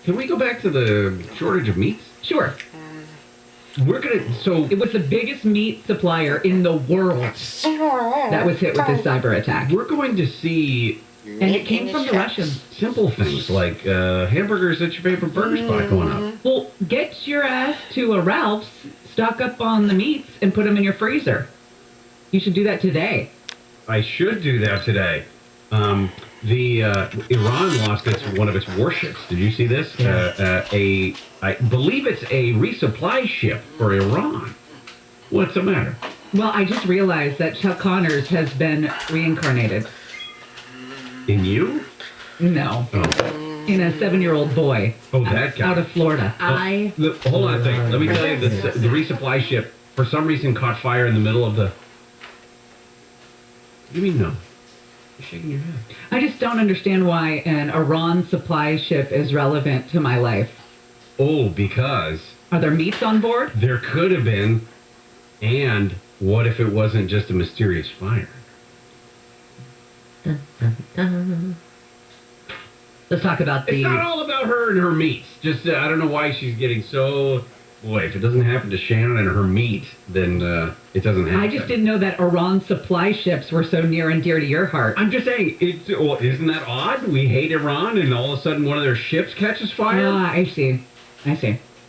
Can we go back to the shortage of meats? Sure. So it was the biggest meat supplier in the world that was hit with this cyber attack. We're going to see... And it came from the Russians. Simple things like hamburgers at your favorite burger spot going up. Well, get your ass to a Ralph's, stock up on the meats, and put them in your freezer. You should do that today. I should do that today. Iran lost one of its warships. Did you see this? I believe it's a resupply ship for Iran. What's the matter? Well, I just realized that Chuck Connors has been reincarnated. In you? No. Oh. In a 7-year-old boy. Oh, that guy. Out of Florida. Hold on a second. Let me tell you, the resupply ship, for some reason, caught fire in the middle of the... What do you mean, no? You're shaking your head. I just don't understand why an Iran supply ship is relevant to my life. Oh, because... Are there meats on board? There could have been. And what if it wasn't just a mysterious fire? Dun, dun, dun. Let's talk about It's not all about her and her meats. Just, I don't know why she's getting so... Boy, if it doesn't happen to Shannon and her meat, then it doesn't happen. I just didn't know that Iran supply ships were so near and dear to your heart. I'm just saying, isn't that odd? We hate Iran, and all of a sudden one of their ships catches fire? I see.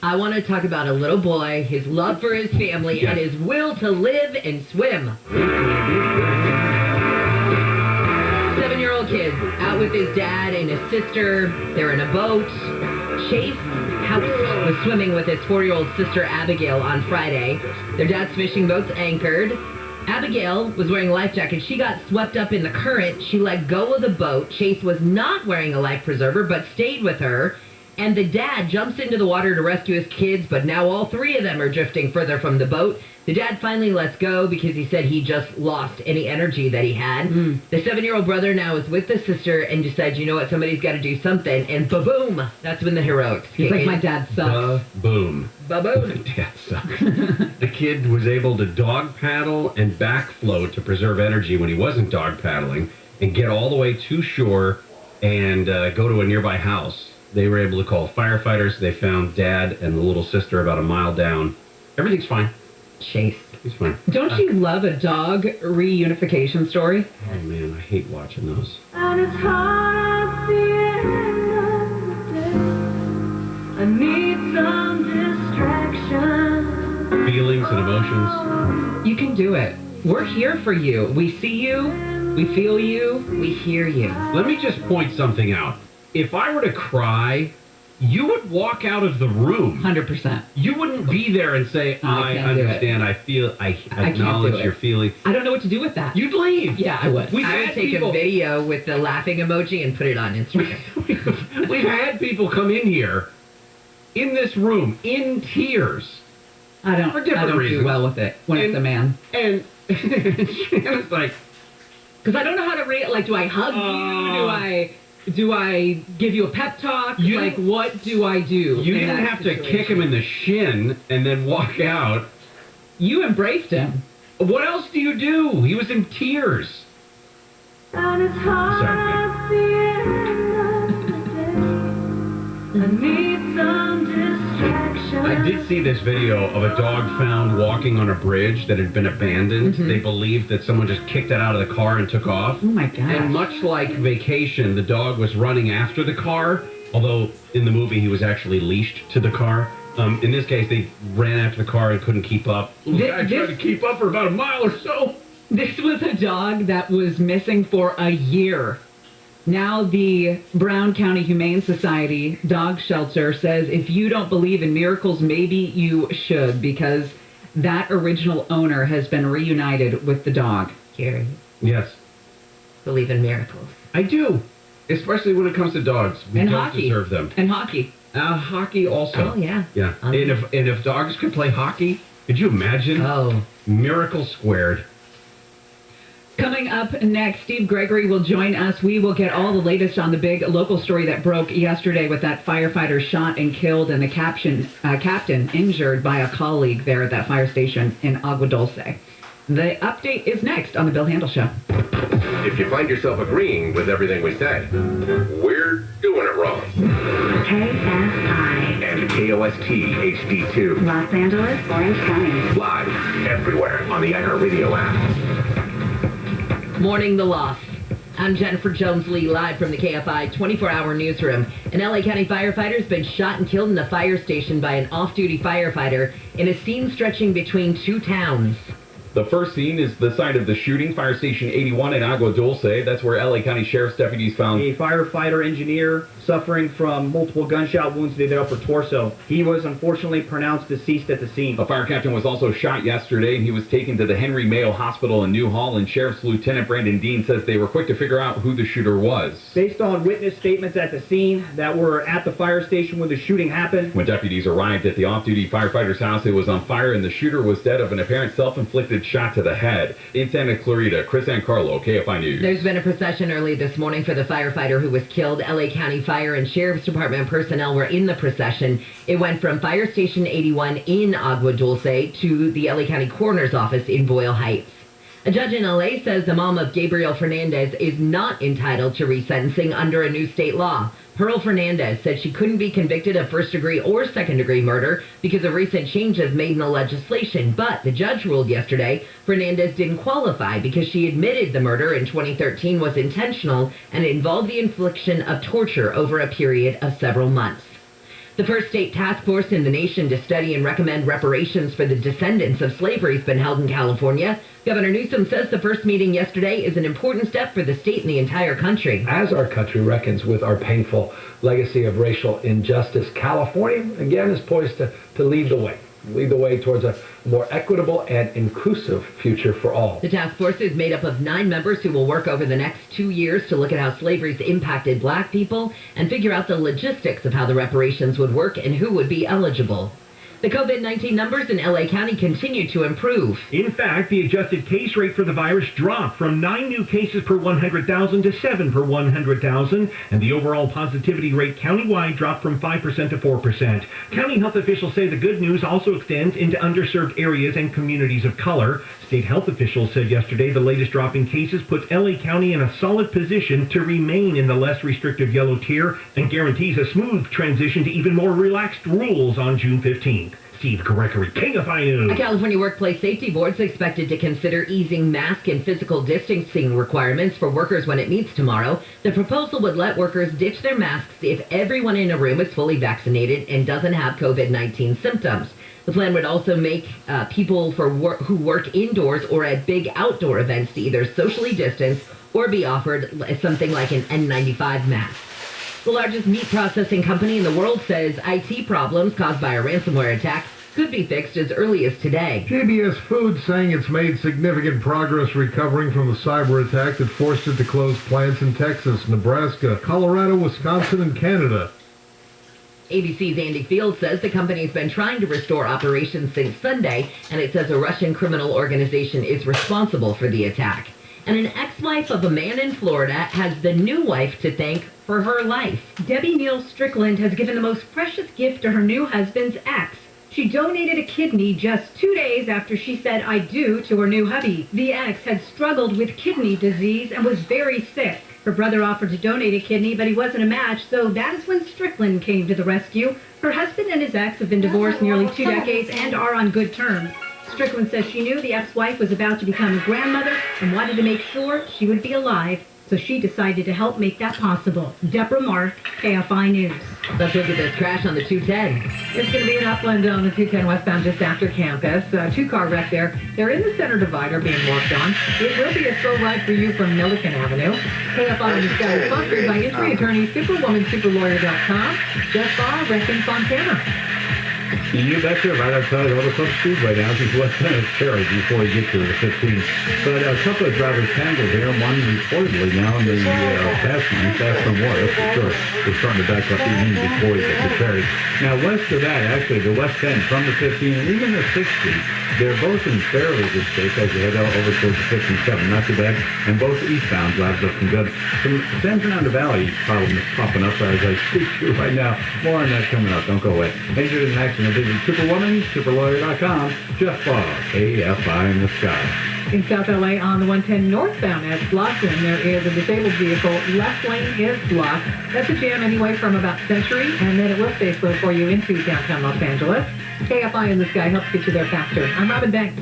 I want to talk about a little boy, his love for his family, and his will to live and swim. 7-year-old kid out with his dad and his sister. They're in a boat. Chase House was swimming with his 4-year-old sister Abigail on Friday. Their dad's fishing boat's anchored. Abigail was wearing a life jacket. She got swept up in the current. She let go of the boat. Chase was not wearing a life preserver, but stayed with her. And the dad jumps into the water to rescue his kids, but now all 3 of them are drifting further from the boat. The dad finally lets go because he said he just lost any energy that he had. The 7-year-old brother now is with the sister and decides, you know what, somebody's got to do something. And ba-boom, that's when the heroics He's like, my dad sucks. Ba-boom. Ba-boom. My dad sucks. The kid was able to dog paddle and back float to preserve energy when he wasn't dog paddling and get all the way to shore and go to a nearby house. They were able to call firefighters. They found dad and the little sister about a mile down. Everything's fine. Chase. He's fine. Don't you love a dog reunification story? Oh, man, I hate watching those. And it's hard at the end of the day. I need some distraction. Feelings and emotions. You can do it. We're here for you. We see you. We feel you. We hear you. Let me just point something out. If I were to cry, you would walk out of the room. 100%. You wouldn't be there and say, I understand, I feel, I acknowledge your feelings. I don't know what to do with that. You'd leave. Yeah, I would. I would take a video with the laughing emoji and put it on Instagram. We've had people come in here, in this room, in tears. I don't do well with it when it's a man. And Shannon's like... Because I don't know how to react. Like, do I hug you? Do I give you a pep talk? What do I do? You didn't have to kick him in the shin and then walk out. You embraced him. What else do you do? He was in tears. And it's hard at the end of the day. I need some distraction. I did see this video of a dog found walking on a bridge that had been abandoned. They believed that someone just kicked it out of the car and took off. Oh my God. And much like Vacation, the dog was running after the car, although in the movie he was actually leashed to the car. In this case, they ran after the car and couldn't keep up. I tried to keep up for about a mile or so. This was a dog that was missing for a year. Now the Brown County Humane Society dog shelter says if you don't believe in miracles, maybe you should, because that original owner has been reunited with the dog. Gary. Yes. Believe in miracles. I do. Especially when it comes to dogs. We don't hockey. deserve them. And hockey. Hockey also. Oh, yeah. Yeah. And if dogs could play hockey, could you imagine? Oh. Miracle squared. Coming up next, Steve Gregory will join us. We will get all the latest on the big local story that broke yesterday with that firefighter shot and killed and the captain injured by a colleague there at that fire station in Agua Dulce. The update is next on The Bill Handel Show. If you find yourself agreeing with everything we say, we're doing it wrong. KFI. And KOST HD2. Los Angeles, Orange County. Live everywhere on the iHeartRadio app. Mourning the loss. I'm Jennifer Jones-Lee, live from the KFI 24-hour newsroom. An LA County firefighter has been shot and killed in a fire station by an off-duty firefighter in a scene stretching between two towns. The first scene is the site of the shooting, Fire Station 81 in Agua Dulce. That's where LA County Sheriff's deputies found a firefighter engineer suffering from multiple gunshot wounds to the upper torso. He was unfortunately pronounced deceased at the scene. A fire captain was also shot yesterday, and he was taken to the Henry Mayo Hospital in Newhall, and Sheriff's Lieutenant Brandon Dean says they were quick to figure out who the shooter was. Based on witness statements at the scene that were at the fire station when the shooting happened. When deputies arrived at the off-duty firefighter's house, it was on fire, and the shooter was dead of an apparent self-inflicted shot to the head. In Santa Clarita, Chris Ancarlo, KFI News. There's been a procession early this morning for the firefighter who was killed. LA County Fire and Sheriff's Department personnel were in the procession. It went from Fire Station 81 in Agua Dulce to the LA County Coroner's Office in Boyle Heights. A judge in LA says the mom of Gabriel Fernandez is not entitled to resentencing under a new state law. Pearl Fernandez said she couldn't be convicted of first-degree or second-degree murder because of recent changes made in the legislation, but the judge ruled yesterday Fernandez didn't qualify because she admitted the murder in 2013 was intentional and involved the infliction of torture over a period of several months. The first state task force in the nation to study and recommend reparations for the descendants of slavery has been held in California. Governor Newsom says the first meeting yesterday is an important step for the state and the entire country. As our country reckons with our painful legacy of racial injustice, California, again, is poised to lead the way towards a more equitable and inclusive future for all. The task force is made up of 9 members who will work over the next 2 years to look at how slavery's impacted black people and figure out the logistics of how the reparations would work and who would be eligible. The COVID-19 numbers in LA County continue to improve. In fact, the adjusted case rate for the virus dropped from 9 new cases per 100,000 to 7 per 100,000, and the overall positivity rate countywide dropped from 5% to 4%. County health officials say the good news also extends into underserved areas and communities of color. State health officials said yesterday the latest drop in cases puts LA County in a solid position to remain in the less restrictive yellow tier and guarantees a smooth transition to even more relaxed rules on June 15th. Steve Gregory, KFI News. A California Workplace Safety Board is expected to consider easing mask and physical distancing requirements for workers when it meets tomorrow. The proposal would let workers ditch their masks if everyone in a room is fully vaccinated and doesn't have COVID-19 symptoms. The plan would also make people who work indoors or at big outdoor events to either socially distance or be offered something like an N95 mask. The largest meat processing company in the world says IT problems caused by a ransomware attack could be fixed as early as today. JBS Foods saying it's made significant progress recovering from the cyber attack that forced it to close plants in Texas, Nebraska, Colorado, Wisconsin, and Canada. ABC's Andy Field says the company has been trying to restore operations since Sunday, and it says a Russian criminal organization is responsible for the attack. And an ex-wife of a man in Florida has the new wife to thank for her life. Debbie Neal Strickland has given the most precious gift to her new husband's ex. She donated a kidney just 2 days after she said "I do" to her new hubby. The ex had struggled with kidney disease and was very sick. Her brother offered to donate a kidney, but he wasn't a match, so that is when Strickland came to the rescue. Her husband and his ex have been divorced nearly 2 decades and are on good terms. Strickland says she knew the ex-wife was about to become a grandmother and wanted to make sure she would be alive, so she decided to help make that possible. Deborah Mark, KFI News. Let's look at this crash on the 210. It's going to be in Upland on the 210 westbound just after campus. Two-car wreck there. They're in the center divider being worked on. It will be a slow ride for you from Milliken Avenue. KFI News is sponsored by injury attorney SuperwomanSuperLawyer.com. Jeff Barr, Wreck in Fontana. You betcha, right outside Overcloak Speedway now, just west end of Cherry before you get to the 15. But a couple of drivers tangled here, one reportedly now in the fast lane, fast and more, that's for sure. They're starting to back up even before you get to Cherry. Now west of that, actually, the west end from the 15 and even the 60, they're both in fairly good shape as you head out over towards the 57, not too bad. And both eastbound drives looking good. Some San Fernando Valley problem is popping up as I speak to you right now. More on that coming up. Don't go away. Injured in an accident. Visit Superwoman, SuperLawyer.com. Jeff Ball, KFI in the sky. In South LA on the 110 northbound at Blossom, there is a disabled vehicle. Left lane is blocked. That's a jam anyway from about Century, and then it will stay slow for you into downtown Los Angeles. KFI in the Sky helps get you there faster. I'm Robin Banks.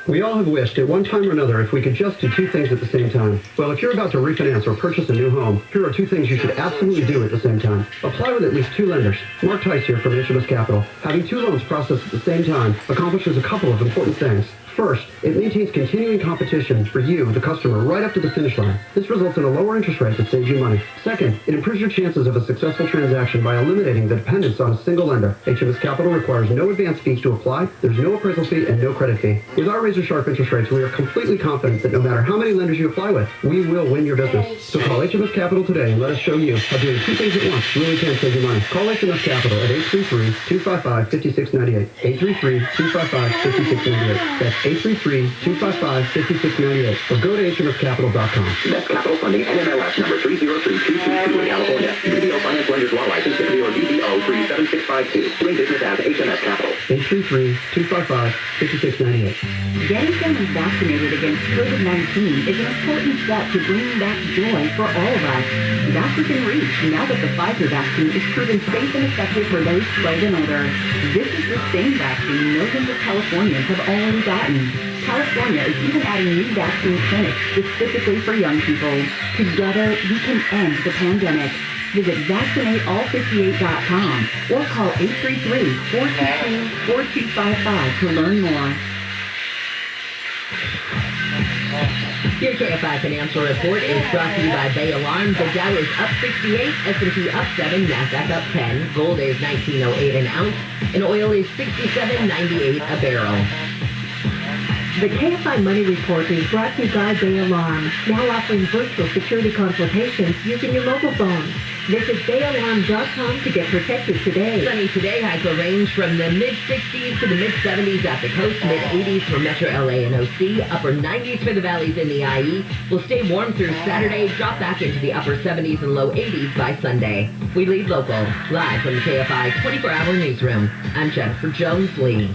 We all have wished at one time or another if we could just do two things at the same time. Well, if you're about to refinance or purchase a new home, here are two things you should absolutely do at the same time. Apply with at least two lenders. Mark Tice here from HMS Capital. Having two loans processed at the same time accomplishes a couple of important things. First, it maintains continuing competition for you, the customer, right up to the finish line. This results in a lower interest rate that saves you money. Second, it improves your chances of a successful transaction by eliminating the dependence on a single lender. HMS Capital requires no advance fees to apply, there's no appraisal fee, and no credit fee. With our razor-sharp interest rates, we are completely confident that no matter how many lenders you apply with, we will win your business. So call HMS Capital today and let us show you how doing two things at once really can save you money. Call HMS Capital at 833-255-5698. 833-255-5698. That's 833-255-5698. Or go to hmscapital.com. That's Capital Funding NMLS number 303222 in California. UBO Finance Lenders Law License Typically or UBO 37652. Doing business as HMS Capital. 833-255-5698. Getting someone vaccinated against COVID-19 is an important step to bringing back joy for all of us. That's within reach now that the Pfizer vaccine is proven safe and effective for those 12 and older. This is the same vaccine millions of Californians have already gotten. California is even adding new vaccine clinics specifically for young people. Together, we can end the pandemic. Visit vaccinateall58.com or call 833-422-4255 to learn more. Your KFI Financial Report is brought to you by Bay Alarm. The Dow is up 68, S&P up 7, NASDAQ up 10. Gold is $19.08 an ounce, and oil is $67.98 a barrel. The KFI Money Report is brought to you by Bay Alarm, now offering virtual security consultations using your mobile phone. Visit bayalarm.com to get protected today. Sunny today, highs will range from the mid-60s to the mid-70s at the coast, mid-80s for Metro LA and OC, upper 90s for the valleys in the IE. Will stay warm through Saturday, drop back into the upper 70s and low 80s by Sunday. We lead local, live from the KFI 24-hour newsroom. I'm Jennifer Jones-Lee.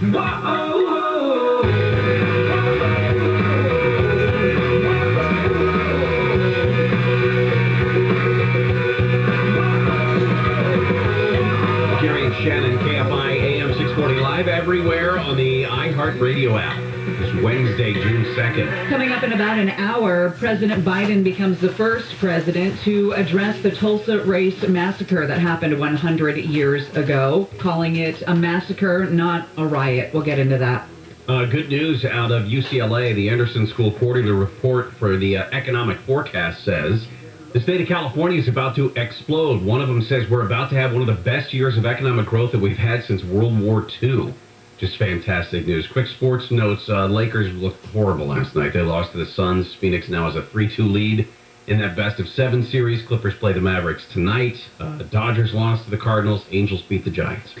Shannon, KFI AM 640 live everywhere on the iHeartRadio app. It's Wednesday, June 2nd. Coming up in about an hour, President Biden becomes the first president to address the Tulsa race massacre that happened 100 years ago, calling it a massacre, not a riot. We'll get into that. Good news out of UCLA. The Anderson School quarterly report for the economic forecast says the state of California is about to explode. One of them says we're about to have one of the best years of economic growth that we've had since World War II. Just fantastic news. Quick sports notes. Lakers looked horrible last night. They lost to the Suns. Phoenix now has a 3-2 lead in that best-of-7 series. Clippers play the Mavericks tonight. The Dodgers lost to the Cardinals. Angels beat the Giants.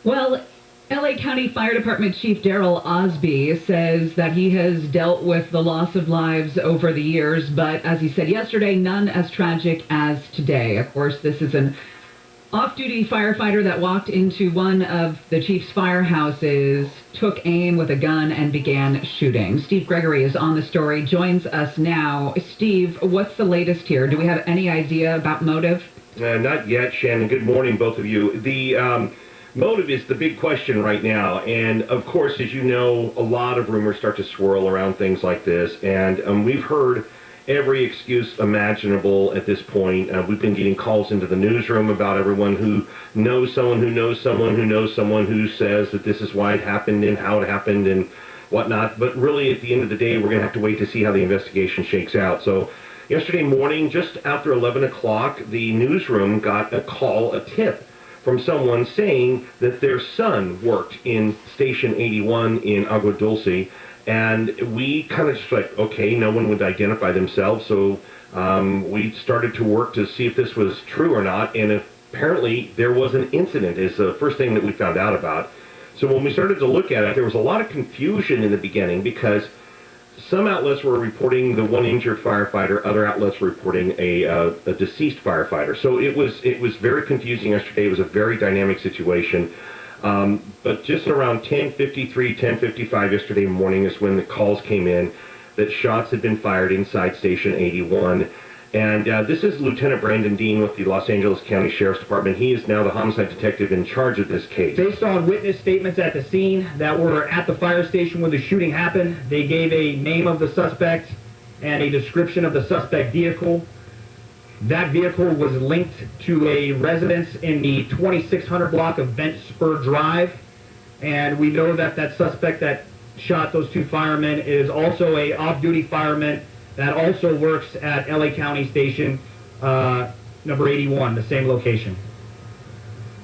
Well, LA County Fire Department Chief Darrell Osby says that he has dealt with the loss of lives over the years, but as he said yesterday, none as tragic as today. Of course, this is an off-duty firefighter that walked into one of the chief's firehouses, took aim with a gun, and began shooting. Steve Gregory is on the story, joins us now. Steve, what's the latest here? Do we have any idea about motive? Not yet, Shannon. Good morning, both of you. The motive is the big question right now, and of course, as you know, a lot of rumors start to swirl around things like this, and we've heard every excuse imaginable at this point. We've been getting calls into the newsroom about everyone who knows someone who knows someone who knows someone who says that this is why it happened and how it happened and whatnot, but really at the end of the day, we're going to have to wait to see how the investigation shakes out. So yesterday morning, just after 11 o'clock, the newsroom got a call, a tip, from someone saying that their son worked in Station 81 in Agua Dulce, and we kind of just like, okay, no one would identify themselves, so we started to work to see if this was true or not, and apparently there was an incident is the first thing that we found out about. So when we started to look at it, there was a lot of confusion in the beginning because some outlets were reporting the one injured firefighter, other outlets were reporting a deceased firefighter. So it was very confusing yesterday. It was a very dynamic situation. But just around 10:53, 10:55 yesterday morning is when the calls came in that shots had been fired inside Station 81. And this is Lieutenant Brandon Dean with the Los Angeles County Sheriff's Department. He is now the homicide detective in charge of this case. Based on witness statements at the scene that were at the fire station when the shooting happened, they gave a name of the suspect and a description of the suspect vehicle. That vehicle was linked to a residence in the 2600 block of Bent Spur Drive. And we know that that suspect that shot those two firemen is also a off-duty fireman that also works at LA County Station number 81, the same location.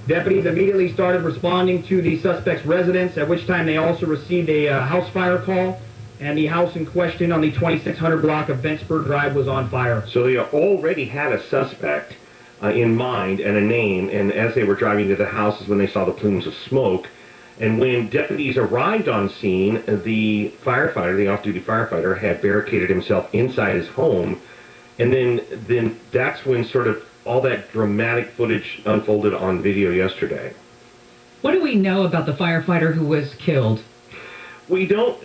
Deputies immediately started responding to the suspect's residence, at which time they also received a house fire call, and the house in question on the 2600 block of Bent Spur Drive was on fire. So they already had a suspect in mind and a name, and as they were driving to the house is when they saw the plumes of smoke. And when deputies arrived on scene, the firefighter, the off-duty firefighter, had barricaded himself inside his home. And then that's when sort of all that dramatic footage unfolded on video yesterday. What do we know about the firefighter who was killed? We don't,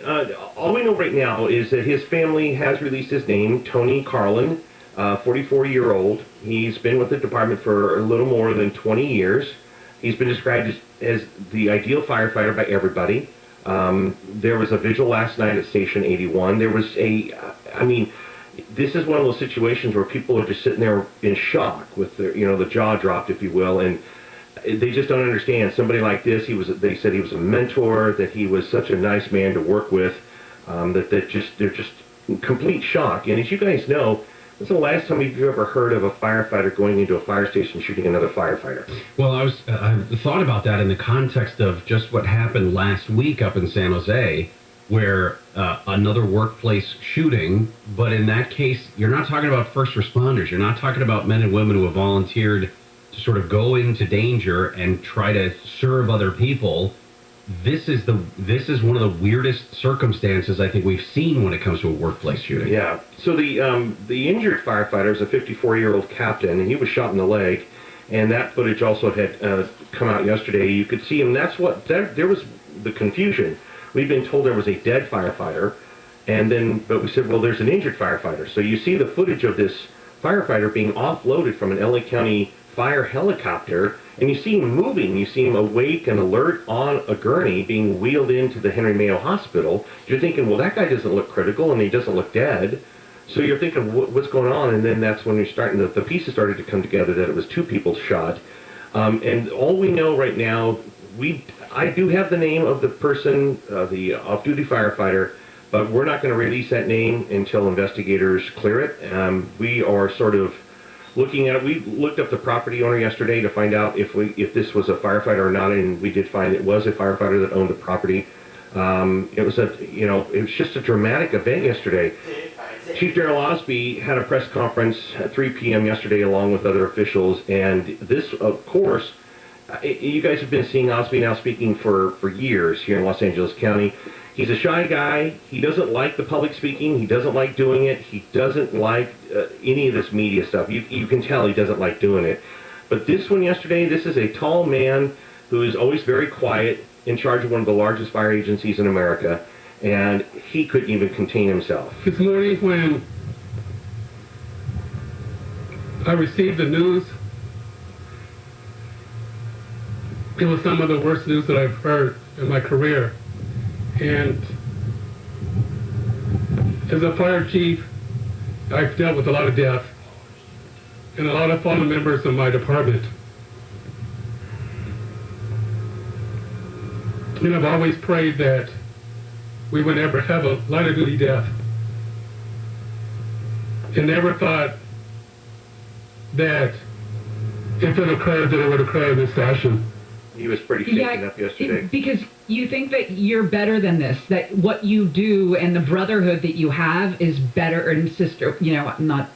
all we know right now is that his family has released his name, Tony Carlin, 44-year-old. He's been with the department for a little more than 20 years. He's been described as the ideal firefighter by everybody. There was a vigil last night at Station 81. There was this is one of those situations where people are just sitting there in shock with their, the jaw dropped, if you will, and they just don't understand. Somebody like this, they said he was a mentor, that he was such a nice man to work with, they're just in complete shock. And as you guys know, when's the last time you've ever heard of a firefighter going into a fire station shooting another firefighter? Well, I thought about that in the context of just what happened last week up in San Jose, where another workplace shooting, but in that case, you're not talking about first responders. You're not talking about men and women who have volunteered to sort of go into danger and try to serve other people. This is one of the weirdest circumstances I think we've seen when it comes to a workplace shooting. Yeah. So the injured firefighter is a 54-year-old captain, and he was shot in the leg. And that footage also had come out yesterday. You could see him. There was the confusion. We've been told there was a dead firefighter, but we said, well, there's an injured firefighter. So you see the footage of this firefighter being offloaded from an LA County fire helicopter, and you see him moving. You see him awake and alert on a gurney being wheeled into the Henry Mayo Hospital. You're thinking, well, that guy doesn't look critical and he doesn't look dead. So you're thinking, what's going on? And then that's when the pieces started to come together that it was two people shot. And all we know right now, I do have the name of the person, the off-duty firefighter, but we're not going to release that name until investigators clear it. We are sort of looking at it. We looked up the property owner yesterday to find out if this was a firefighter or not, and we did find it was a firefighter that owned the property. It was just a dramatic event yesterday. Chief Darrell Osby had a press conference at 3 p.m. yesterday along with other officials, and this, of course, you guys have been seeing Osby now speaking for years here in Los Angeles County. He's a shy guy. He doesn't like the public speaking. He doesn't like doing it. He doesn't like any of this media stuff. You can tell he doesn't like doing it. But this one yesterday, this is a tall man who is always very quiet, in charge of one of the largest fire agencies in America, and he couldn't even contain himself. This morning when I received the news, it was some of the worst news that I've heard in my career. And as a fire chief, I've dealt with a lot of death and a lot of fallen members of my department. And I've always prayed that we would never have a line of duty death. And never thought that if it occurred, that it would occur in this fashion. He was pretty shaken up yesterday. Because you think that you're better than this, that what you do and the brotherhood that you have is better, and sister, not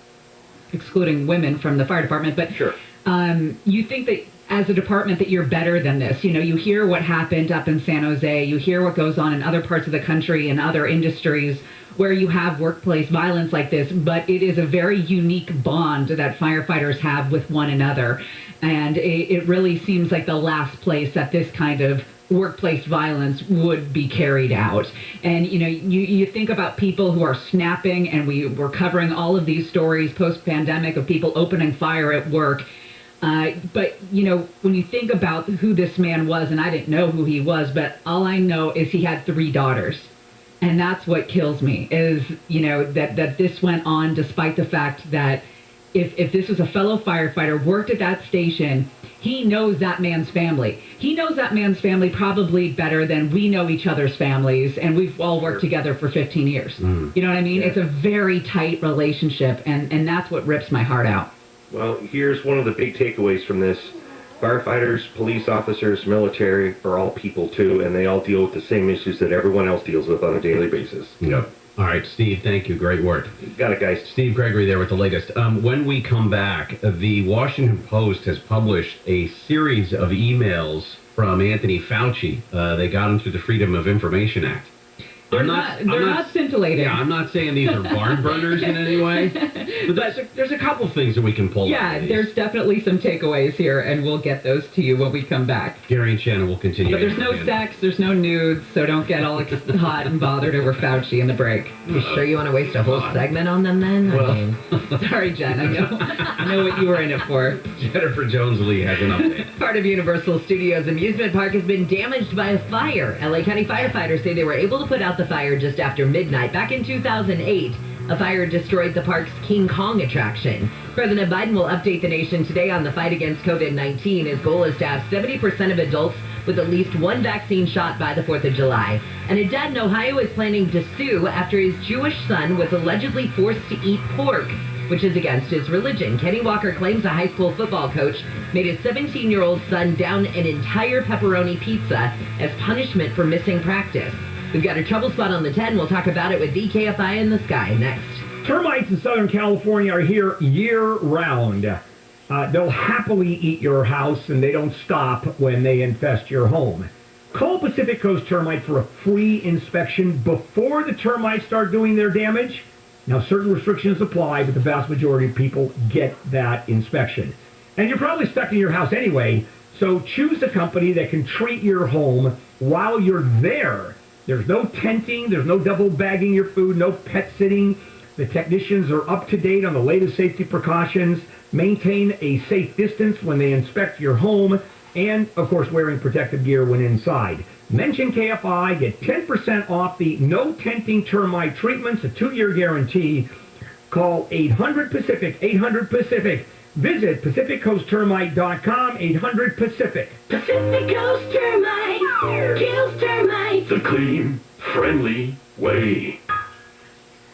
excluding women from the fire department, but sure. You think that as a department that you're better than this. You hear what happened up in San Jose. You hear what goes on in other parts of the country and other industries where you have workplace violence like this, but it is a very unique bond that firefighters have with one another. And it really seems like the last place that this kind of workplace violence would be carried out. And, you think about people who are snapping, and we're covering all of these stories post-pandemic of people opening fire at work. But, when you think about who this man was, and I didn't know who he was, but all I know is he had 3 daughters. And that's what kills me is, that this went on despite the fact that if this was a fellow firefighter, worked at that station, he knows that man's family. He knows that man's family probably better than we know each other's families, and we've all worked together for 15 years. You know what I mean? Yeah. It's a very tight relationship, and that's what rips my heart out. Well, here's one of the big takeaways from this. Firefighters, police officers, military are all people too, and they all deal with the same issues that everyone else deals with on a daily basis. Yep. All right, Steve, thank you. Great work. Got it, guys. Steve Gregory there with the latest. When we come back, the Washington Post has published a series of emails from Anthony Fauci. They got him through the Freedom of Information Act. They're not scintillating. Yeah, I'm not saying these are barn burners in any way, but there's a couple things that we can pull out. Yeah, there's definitely some takeaways here, and we'll get those to you when we come back. Gary and Shannon will continue. But there's no sex, there's no nudes, so don't get all hot and bothered over Fauci in the break. You sure you want to waste a whole segment on them then? Well, sorry, Jen. I know what you were in it for. Jennifer Jones-Lee has an update. Part of Universal Studios amusement park has been damaged by a fire. LA County firefighters say they were able to put out the fire just after midnight. Back in 2008, a fire destroyed the park's King Kong attraction. President Biden will update the nation today on the fight against COVID-19. His goal is to have 70% of adults with at least one vaccine shot by the 4th of July. And a dad in Ohio is planning to sue after his Jewish son was allegedly forced to eat pork, which is against his religion. Kenny Walker claims a high school football coach made his 17-year-old son down an entire pepperoni pizza as punishment for missing practice. We've got a trouble spot on the 10. We'll talk about it with the KFI in the Sky next. Termites in Southern California are here year-round. They'll happily eat your house, and they don't stop when they infest your home. Call Pacific Coast Termite for a free inspection before the termites start doing their damage. Now, certain restrictions apply, but the vast majority of people get that inspection. And you're probably stuck in your house anyway, so choose a company that can treat your home while you're there. There's no tenting, there's no double bagging your food, no pet sitting. The technicians are up to date on the latest safety precautions, maintain a safe distance when they inspect your home, and, of course, wearing protective gear when inside. Mention KFI, get 10% off the no tenting termite treatments, a 2-year guarantee. Call 800-PACIFIC, 800-PACIFIC. Visit PacificCoastTermite.com, 800-PACIFIC. Pacific Coast Termite kills termites. The clean, friendly way.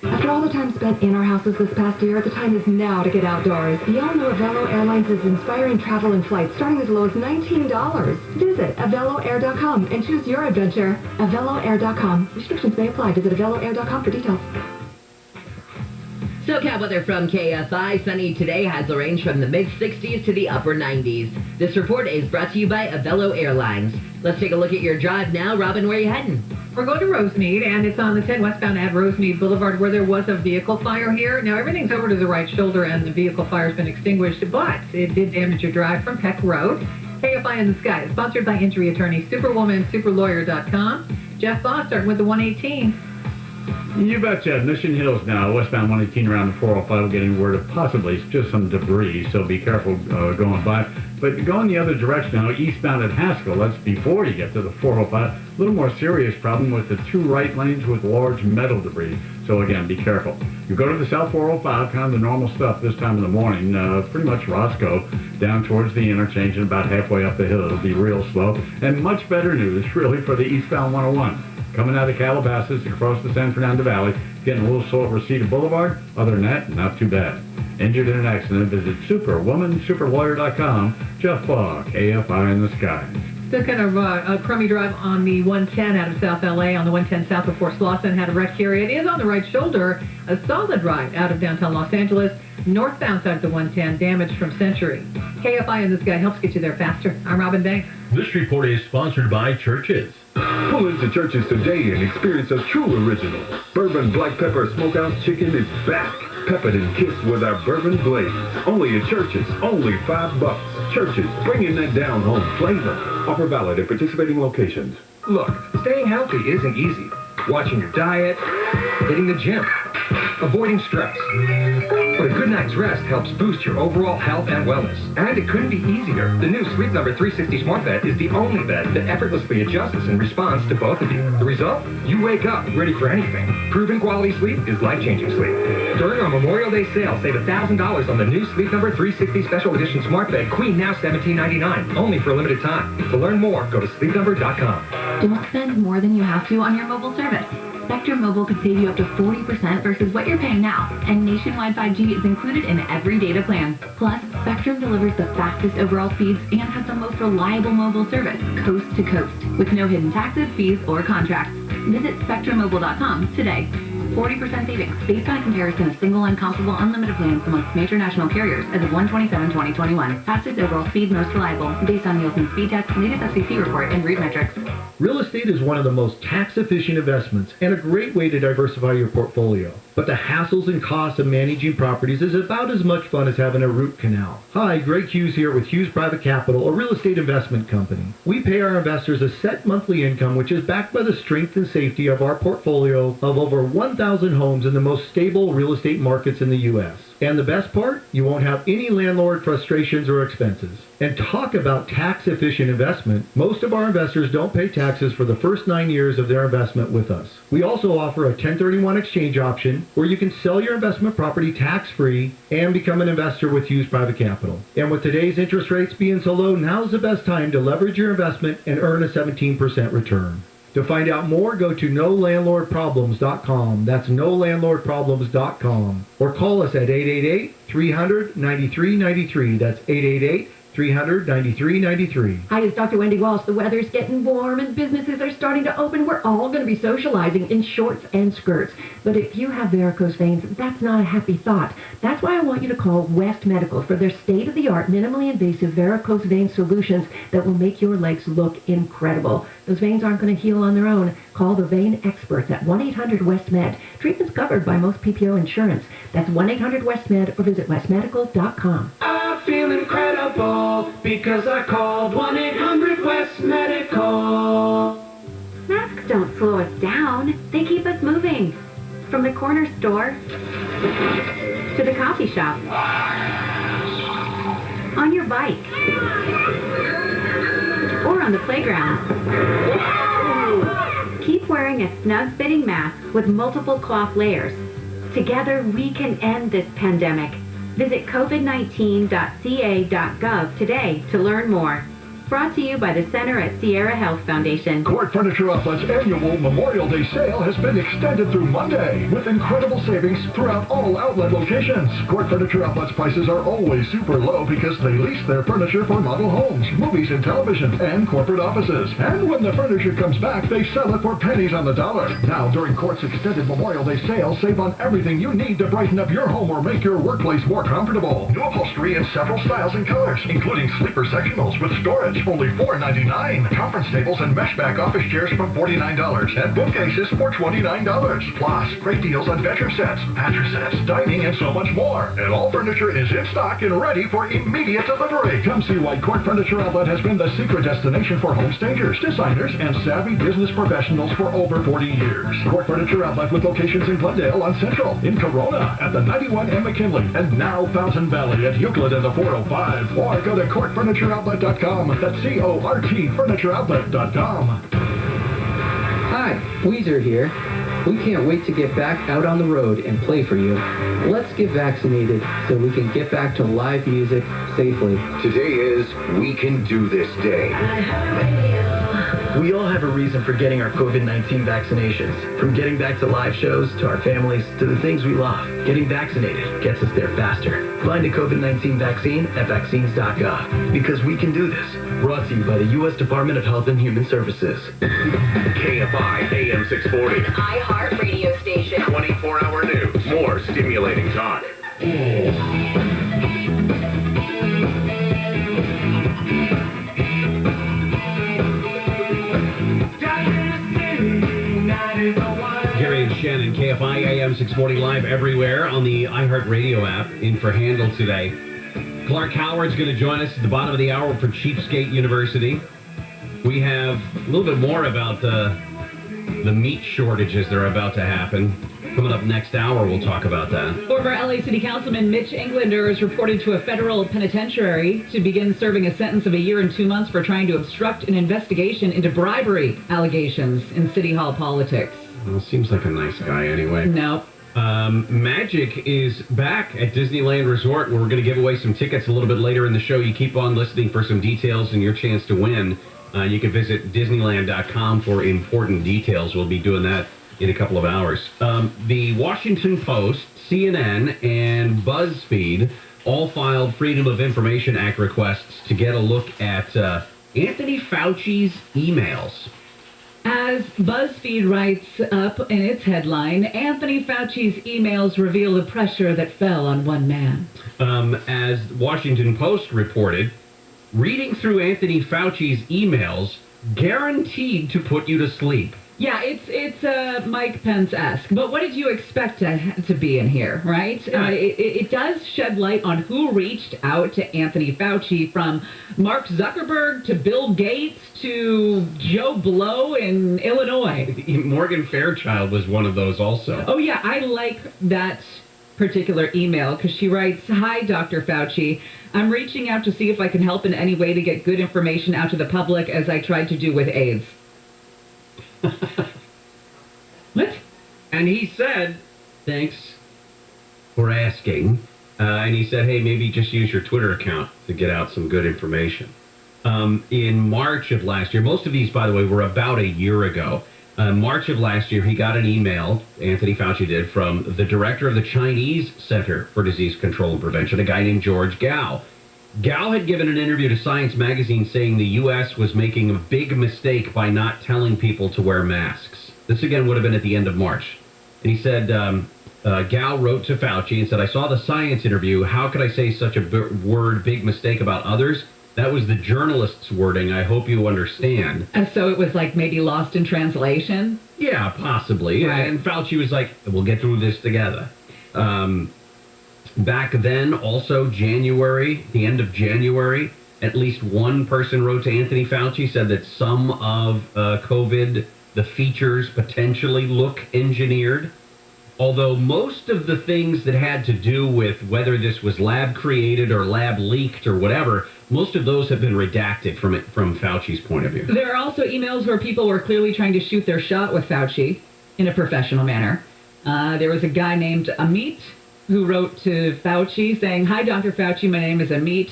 After all the time spent in our houses this past year, the time is now to get outdoors. Y'all know Avelo Airlines is inspiring travel and flights starting as low as $19. Visit AveloAir.com and choose your adventure. AveloAir.com. Restrictions may apply. Visit AveloAir.com for details. SoCal weather from KFI. Sunny today, highs will range from the mid-60s to the upper 90s. This report is brought to you by Avelo Airlines. Let's take a look at your drive now. Robin, where are you heading? We're going to Rosemead, and it's on the 10 westbound at Rosemead Boulevard where there was a vehicle fire here. Now, everything's over to the right shoulder, and the vehicle fire's been extinguished, but it did damage your drive from Peck Road. KFI in the Sky is sponsored by injury attorney Superwoman, Jeff Voss, starting with the 118. You betcha. Mission Hills now, westbound 118 around the 405, getting word of possibly just some debris, so be careful going by. But going the other direction now, eastbound at Haskell, that's before you get to the 405. A little more serious problem with the 2 right lanes with large metal debris. So again, be careful. You go to the South 405, kind of the normal stuff this time of the morning, pretty much Roscoe, down towards the interchange and about halfway up the hill. It'll be real slow. And much better news, really, for the eastbound 101. Coming out of Calabasas across the San Fernando Valley, getting a little slow for Cedar Boulevard. Other than that, not too bad. Injured in an accident, visit superwomansuperlawyer.com. Jeff Baugh, KFI in the Sky. Still kind of a crummy drive on the 110 out of South LA. On the 110 south of Fort Slauson, had a wreck here. It is on the right shoulder. A solid ride out of downtown Los Angeles. Northbound side of the 110, damage from Century. KFI in the Sky helps get you there faster. I'm Robin Banks. This report is sponsored by Churches. Pull into Church's today and experience a true original. Bourbon Black Pepper Smokehouse Chicken is back. Peppered and kissed with our bourbon glaze. Only at Church's, only $5. Church's, bringing that down home flavor. Offer valid at participating locations. Look, staying healthy isn't easy. Watching your diet, hitting the gym, avoiding stress. But a good night's rest helps boost your overall health and wellness. And it couldn't be easier. The new Sleep Number 360 Smart Bed is the only bed that effortlessly adjusts in response to both of you. The result? You wake up ready for anything. Proven quality sleep is life-changing sleep. During our Memorial Day sale, save $1,000 on the new Sleep Number 360 Special Edition Smart Bed, Queen, now $17.99. Only for a limited time. To learn more, go to sleepnumber.com. Don't spend more than you have to on your mobile service. Spectrum Mobile could save you up to 40% versus what you're paying now, and nationwide 5G is included in every data plan. Plus, Spectrum delivers the fastest overall speeds and has the most reliable mobile service, coast to coast, with no hidden taxes, fees, or contracts. Visit SpectrumMobile.com today. 40% savings based on a comparison of single and comparable unlimited plans amongst major national carriers as of 1/27/2021. Fastest overall speed, most reliable, based on Nielsen speed test, latest FCC report, and route metrics. Real estate is one of the most tax-efficient investments and a great way to diversify your portfolio. But the hassles and costs of managing properties is about as much fun as having a root canal. Hi, Greg Hughes here with Hughes Private Capital, a real estate investment company. We pay our investors a set monthly income which is backed by the strength and safety of our portfolio of over 1,000 homes in the most stable real estate markets in the U.S. And the best part? You won't have any landlord frustrations or expenses. And talk about tax-efficient investment. Most of our investors don't pay taxes for the first 9 years of their investment with us. We also offer a 1031 exchange option where you can sell your investment property tax-free and become an investor with Hughes Private Capital. And with today's interest rates being so low, now's the best time to leverage your investment and earn a 17% return. To find out more, go to nolandlordproblems.com. That's nolandlordproblems.com. Or call us at 888-300-9393. That's 888-300-9393. Hi, it's Dr. Wendy Walsh. The weather's getting warm and businesses are starting to open. We're all going to be socializing in shorts and skirts. But if you have varicose veins, that's not a happy thought. That's why I want you to call West Medical for their state-of-the-art, minimally invasive varicose vein solutions that will make your legs look incredible. Those veins aren't going to heal on their own. Call the vein experts at 1-800-WEST-MED. Treatment's covered by most PPO insurance. That's 1-800-WEST-MED or visit westmedical.com. I feel incredible because I called 1-800-WEST-MEDICAL. Masks don't slow us down. They keep us moving. From the corner store to the coffee shop. On your bike. Or on the playground. Keep wearing a snug-fitting mask with multiple cloth layers. Together, we can end this pandemic. Visit covid19.ca.gov today to learn more. Brought to you by the Center at Sierra Health Foundation. Court Furniture Outlet's annual Memorial Day sale has been extended through Monday with incredible savings throughout all outlet locations. Court Furniture Outlet's prices are always super low because they lease their furniture for model homes, movies and television, and corporate offices. And when the furniture comes back, they sell it for pennies on the dollar. Now, during Court's extended Memorial Day sale, save on everything you need to brighten up your home or make your workplace more comfortable. New upholstery in several styles and colors, including sleeper sectionals with storage. Only $4.99. Conference tables and mesh back office chairs from $49. And bookcases for $29. Plus, great deals on bedroom sets, mattress sets, dining, and so much more. And all furniture is in stock and ready for immediate delivery. Come see why Court Furniture Outlet has been the secret destination for home stagers, designers, and savvy business professionals for over 40 years. Court Furniture Outlet with locations in Glendale on Central, in Corona, at the 91 and McKinley, and now Fountain Valley at Euclid and the 405. Or go to courtfurnitureoutlet.com. That's CORTFurnitureOutlet.com. Hi, Weezer here. We can't wait to get back out on the road and play for you. Let's get vaccinated so we can get back to live music safely. Today is We Can Do This Day. We all have a reason for getting our COVID-19 vaccinations. From getting back to live shows, to our families, to the things we love. Getting vaccinated gets us there faster. Find a COVID-19 vaccine at vaccines.gov. Because we can do this. Brought to you by the U.S. Department of Health and Human Services. KFI AM 640. iHeart radio station. 24-hour news. More stimulating talk. Got 640 live everywhere on the iHeartRadio app. In for Handle today. Clark Howard's going to join us at the bottom of the hour for Cheapskate University. We have a little bit more about the meat shortages that are about to happen. Coming up next hour, we'll talk about that. Former LA City Councilman Mitch Englander is reported to a federal penitentiary to begin serving a sentence of 1 year and 2 months for trying to obstruct an investigation into bribery allegations in City Hall politics. Well, seems like a nice guy anyway. No. Magic is back at Disneyland Resort. We're going to give away some tickets a little bit later in the show. You keep on listening for some details and your chance to win. You can visit Disneyland.com for important details. We'll be doing that in a couple of hours. The Washington Post, CNN, and BuzzFeed all filed Freedom of Information Act requests to get a look at Anthony Fauci's emails. As BuzzFeed writes up in its headline, Anthony Fauci's emails reveal the pressure that fell on one man. As Washington Post reported, reading through Anthony Fauci's emails guaranteed to put you to sleep. Yeah, it's Mike Pence-esque. But what did you expect to be in here, right? It does shed light on who reached out to Anthony Fauci, from Mark Zuckerberg to Bill Gates to Joe Blow in Illinois. Morgan Fairchild was one of those also. Oh, yeah, I like that particular email because she writes, "Hi, Dr. Fauci. I'm reaching out to see if I can help in any way to get good information out to the public as I tried to do with AIDS." What? And he said, "Thanks for asking." And he said, "Hey, maybe just use your Twitter account to get out some good information." In March of last year, most of these, by the way, were about a year ago. March of last year, he got an email, Anthony Fauci did, from the director of the Chinese Center for Disease Control and Prevention, a guy named George Gao. Gao had given an interview to Science magazine saying the U.S. was making a big mistake by not telling people to wear masks. This, again, would have been at the end of March. And he said, Gao wrote to Fauci and said, "I saw the Science interview. How could I say such a big mistake about others? That was the journalist's wording. I hope you understand." So it was like maybe lost in translation? Yeah, possibly. Right. And Fauci was like, "We'll get through this together." Back then, also January, the end of January, at least one person wrote to Anthony Fauci, said that some of COVID, the features potentially look engineered. Although most of the things that had to do with whether this was lab created or lab leaked or whatever, most of those have been redacted from Fauci's point of view. There are also emails where people were clearly trying to shoot their shot with Fauci in a professional manner. There was a guy named Amit who wrote to Fauci saying, "Hi, Dr. Fauci, my name is Amit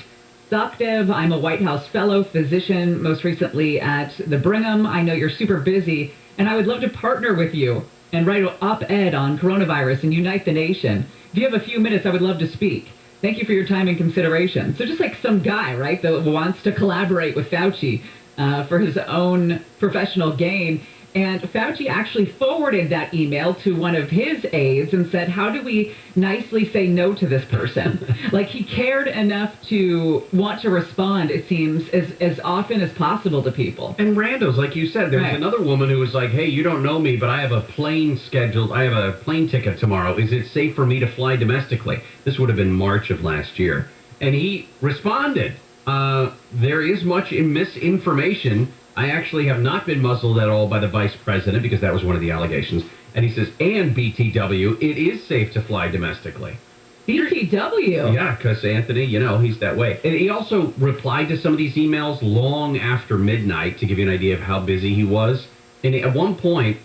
Sachdev. I'm a White House fellow physician, most recently at the Brigham. I know you're super busy, and I would love to partner with you and write an op-ed on coronavirus and unite the nation. If you have a few minutes, I would love to speak. Thank you for your time and consideration." So just like some guy, right, that wants to collaborate with Fauci for his own professional gain. And Fauci actually forwarded that email to one of his aides and said, "How do we nicely say no to this person?" Like, he cared enough to want to respond, it seems, as often as possible to people. And randos, like you said, there's Right. another woman who was like, "Hey, you don't know me, but I have a plane scheduled. I have a plane ticket tomorrow. Is it safe for me to fly domestically?" This would have been March of last year. And he responded, "There is much misinformation. I actually have not been muzzled at all by the vice president," because that was one of the allegations. And he says, "And BTW, it is safe to fly domestically." BTW? Yeah, because Anthony, he's that way. And he also replied to some of these emails long after midnight to give you an idea of how busy he was. And at one point,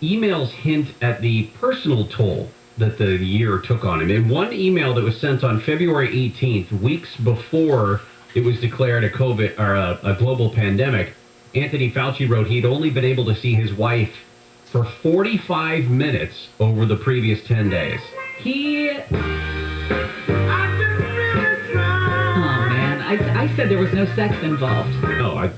emails hint at the personal toll that the year took on him. In one email that was sent on February 18th, weeks before it was declared a COVID or a global pandemic, Anthony Fauci wrote he'd only been able to see his wife for 45 minutes over the previous 10 days. Oh, man. I said there was no sex involved. No,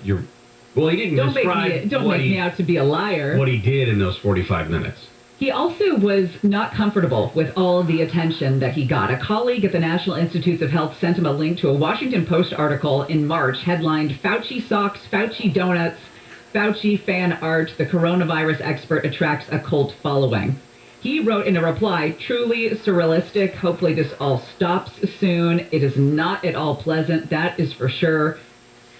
well, he didn't describe Don't make me out to be a liar. what he did in those 45 minutes. He also was not comfortable with all of the attention that he got. A colleague at the National Institutes of Health sent him a link to a Washington Post article in March headlined, "Fauci Socks, Fauci Donuts, Fauci Fan Art, the Coronavirus Expert Attracts a Cult Following." He wrote in a reply, truly surrealistic. Hopefully this all stops soon. It is not at all pleasant, that is for sure.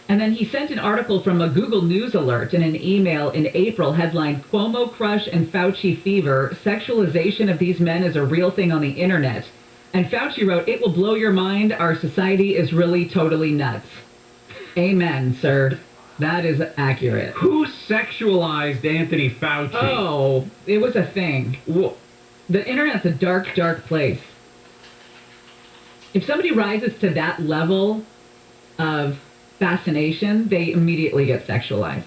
And then he sent an article from a Google News alert in an email in April, headlined, Cuomo Crush and Fauci Fever. Sexualization of these men is a real thing on the internet. And Fauci wrote, it will blow your mind. Our society is really totally nuts. Amen, sir. That is accurate. Who sexualized Anthony Fauci? Oh, it was a thing. The internet's a dark, dark place. If somebody rises to that level of fascination, they immediately get sexualized.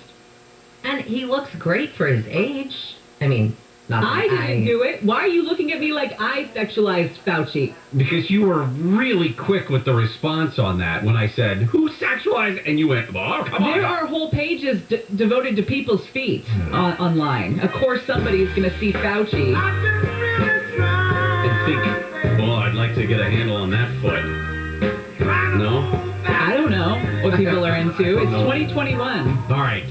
And he looks great for his age. I mean, not that I didn't do it. Why are you looking at me like I sexualized Fauci? Because you were really quick with the response on that when I said, who sexualized? And you went, oh, come on. There are whole pages devoted to people's feet online. Of course, somebody is going to see Fauci and think, well, I'd like to get a handle on that foot. No? I don't know what people are into. It's 2021. All right.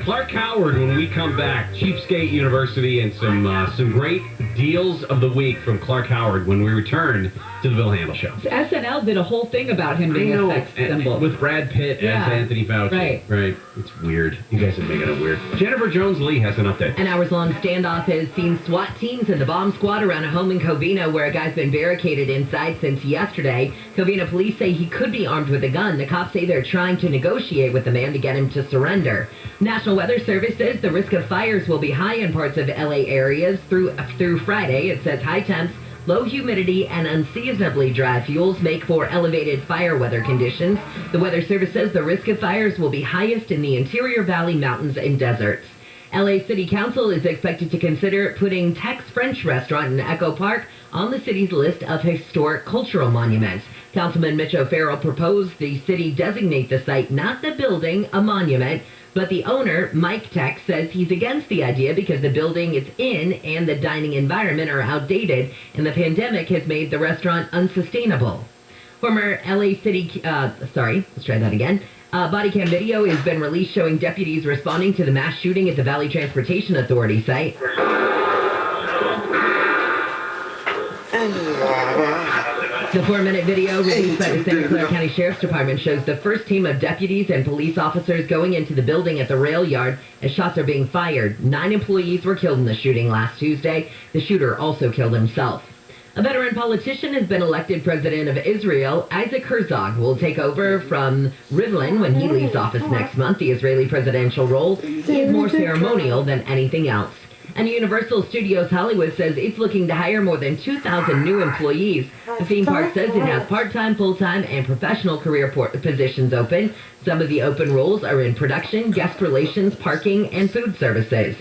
Clark Howard, when we come back, Cheapskate University and some great deals of the week from Clark Howard when we return to the Bill Handel Show. SNL did a whole thing about him being a sex symbol. With Brad Pitt as Anthony Fauci. Right. It's weird. You guys are making it weird. Jennifer Jones-Lee has an update. An hours-long standoff has seen SWAT teams and the bomb squad around a home in Covina where a guy's been barricaded inside since yesterday. Covina police say he could be armed with a gun. The cops say they're trying to negotiate with the man to get him to surrender. National Weather Service says the risk of fires will be high in parts of LA areas through Friday. It says high temps, low humidity, and unseasonably dry fuels make for elevated fire weather conditions. The Weather Service says the risk of fires will be highest in the interior valley mountains and deserts. LA City Council is expected to consider putting Tex French restaurant in Echo Park on the city's list of historic cultural monuments. Councilman Mitch O'Farrell proposed the city designate the site, not the building, a monument. But the owner, Mike Tex, says he's against the idea because the building it's in and the dining environment are outdated, and the pandemic has made the restaurant unsustainable. Former LA City, let's try that again. Body cam video has been released showing deputies responding to the mass shooting at the Valley Transportation Authority site. The 4-minute video released by the Santa Clara County Sheriff's Department shows the first team of deputies and police officers going into the building at the rail yard as shots are being fired. 9 employees were killed in the shooting last Tuesday. The shooter also killed himself. A veteran politician has been elected president of Israel. Isaac Herzog will take over from Rivlin when he leaves office next month. The Israeli presidential role is more ceremonial than anything else. And Universal Studios Hollywood says it's looking to hire more than 2,000 new employees. The theme park says it has part-time, full-time, and professional career positions open. Some of the open roles are in production, guest relations, parking, and food services.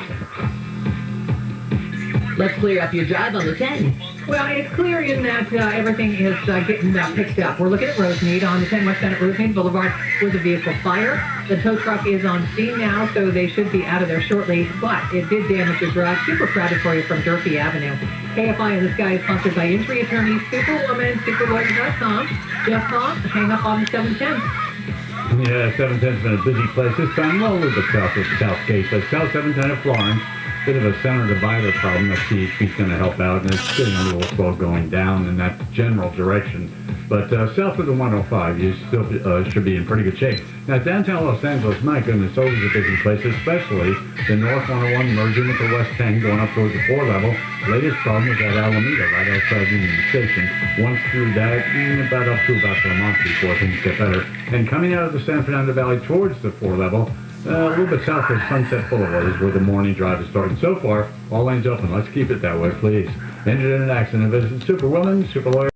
Let's clear up your drive on the 10. Well, it's clear in that everything is getting picked up. We're looking at Rosemead on the 10 West Senate Rosemead Boulevard with a vehicle fire. The tow truck is on scene now, so they should be out of there shortly, but it did damage your drive. Super crowded for you from Durfee Avenue. KFI in the Sky is sponsored by injury attorney Superwoman, superlawyer.com. Jeff Long, hang up on the 710. Yeah, 710's been a busy place. This time, well, a little bit south of Southgate, but South 710 of Florence. Bit of a center divider problem that CHP's going to help out, and it's getting a little slow going down in that general direction. But south of the 105, you still should be in pretty good shape. Now, downtown Los Angeles, my goodness, always a busy place, especially the North 101 merging with the West 10 going up towards the 4 level. Latest problem is at Alameda, right outside Union Station. Once through that, about up to about Vermont before things get better. And coming out of the San Fernando Valley towards the 4 level, a little bit south of Sunset Boulevard is where the morning drive is starting. So far, all lanes open. Let's keep it that way, please. Injured in an accident, visit Superwoman, Superlawyer.